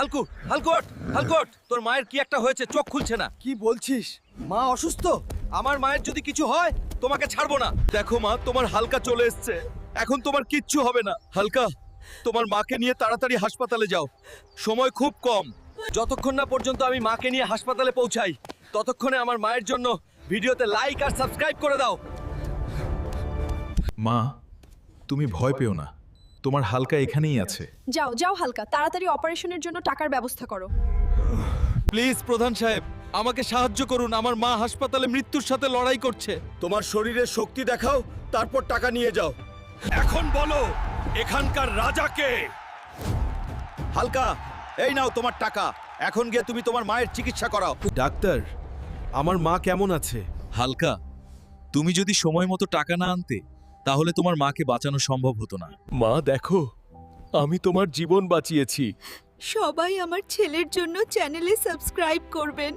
হালকু, হালকু ওঠ, হালকু ওঠ। তোর মায়ের কি একটা হয়েছে, চোখ খুলছে না। কি বলছিস? মা অসুস্থ? আমার মায়ের যদি কিছু হয় তোমাকে ছাড়বো না। দেখো মা, তোমার হালকা চলে এসেছে, এখন তোমার কিচ্ছু হবে না। হালকা, তোমার মাকে নিয়ে তাড়াতাড়ি হাসপাতালে যাও, সময় খুব কম। যতক্ষণ না পর্যন্ত আমি মাকে নিয়ে হাসপাতালে পৌঁছাই, ততক্ষণে আমার মায়ের জন্য ভিডিওতে লাইক আর সাবস্ক্রাইব করে দাও। মা, তুমি ভয় পেও না, তোমার হালকা এখানেই আছে। যাও যাও হালকা, তাড়াতাড়ি অপারেশনের জন্য টাকার ব্যবস্থা করো। প্লিজ প্রধান সাহেব, আমাকে সাহায্য করুন, আমার মা হাসপাতালে মৃত্যুর সাথে লড়াই করছে। তোমার শরীরের শক্তি দেখাও, তারপর টাকা নিয়ে যাও। এখন বলো, এখানকার রাজা কে? হালকা, এই নাও তোমার টাকা, এখন গিয়ে তুমি তোমার মায়ের চিকিৎসা করাও। ডাক্তার, আমার মা কেমন আছে? হালকা, তুমি যদি সময় মতো টাকা না আনতে তাহলে তোমার মাকে বাঁচানো সম্ভব হতো না। মা দেখো, আমি তোমার জীবন বাঁচিয়েছি। সবাই আমার ছেলের জন্য চ্যানেলে সাবস্ক্রাইব করবেন।